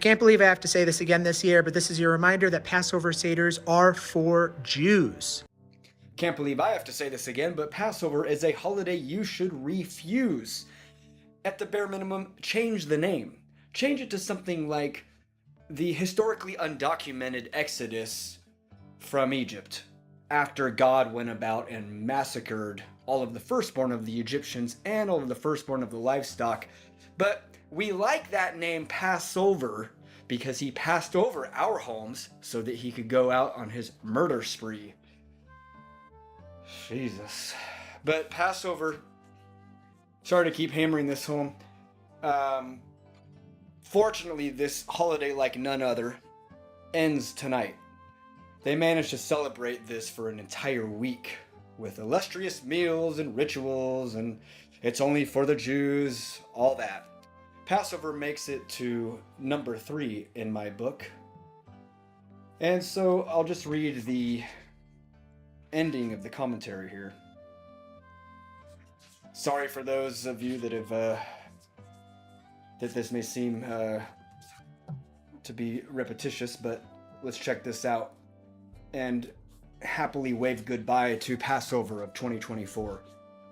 can't believe I have to say this again this year, but this is your reminder that Passover Seders are for Jews. Can't believe I have to say this again, but Passover is a holiday you should refuse. At the bare minimum, change the name. Change it to something like the historically undocumented Exodus from Egypt, after God went about and massacred all of the firstborn of the Egyptians and all of the firstborn of the livestock. But we like that name Passover because he passed over our homes so that he could go out on his murder spree. Jesus. But Passover, sorry to keep hammering this home. Fortunately, this holiday, like none other, ends tonight. They managed to celebrate this for an entire week with illustrious meals and rituals, and it's only for the Jews, all that. Passover makes it to number 3 in my book. And so I'll just read the ending of the commentary here. Sorry for those of you that have that this may seem to be repetitious, but let's check this out and happily wave goodbye to Passover of 2024.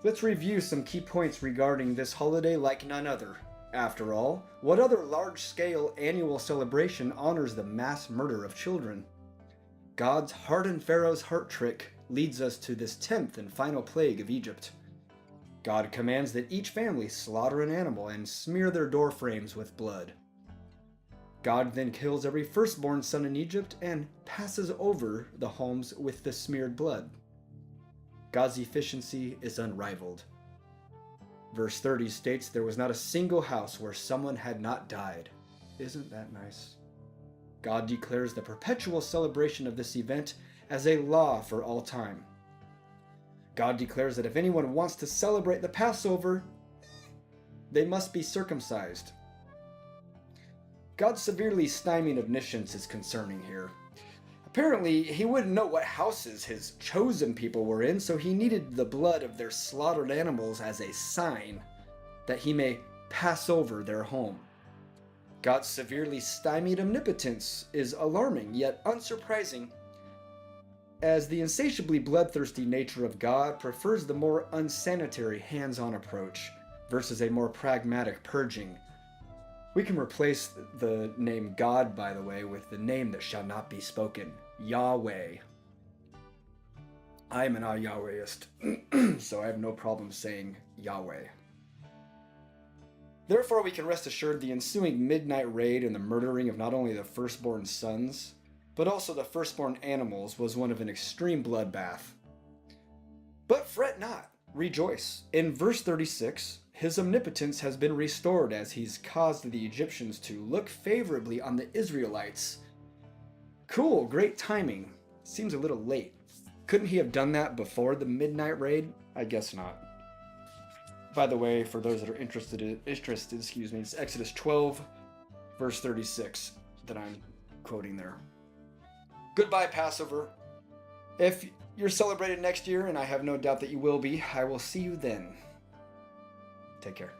Let's review some key points regarding this holiday like none other. After all, what other large-scale annual celebration honors the mass murder of children? God's hardened Pharaoh's heart trick leads us to this 10th and final plague of Egypt. God commands that each family slaughter an animal and smear their door frames with blood. God then kills every firstborn son in Egypt and passes over the homes with the smeared blood. God's efficiency is unrivaled. Verse 30 states there was not a single house where someone had not died. Isn't that nice? God declares the perpetual celebration of this event as a law for all time. God declares that if anyone wants to celebrate the Passover, they must be circumcised. God's severely stymieing omniscience is concerning here. Apparently, he wouldn't know what houses his chosen people were in, so he needed the blood of their slaughtered animals as a sign that he may pass over their home. God's severely stymied omnipotence is alarming, yet unsurprising, as the insatiably bloodthirsty nature of God prefers the more unsanitary hands-on approach versus a more pragmatic purging. We can replace the name God, by the way, with the name that shall not be spoken, Yahweh. I am an Yahwehist, so I have no problem saying Yahweh. Therefore, we can rest assured the ensuing midnight raid and the murdering of not only the firstborn sons, but also the firstborn animals was one of an extreme bloodbath. But fret not, rejoice. In verse 36, his omnipotence has been restored as he's caused the Egyptians to look favorably on the Israelites. Cool, great timing. Seems a little late. Couldn't he have done that before the midnight raid? I guess not. By the way, for those that are interested, it's Exodus 12, verse 36 that I'm quoting there. Goodbye, Passover. If you're celebrated next year, and I have no doubt that you will be, I will see you then. Take care.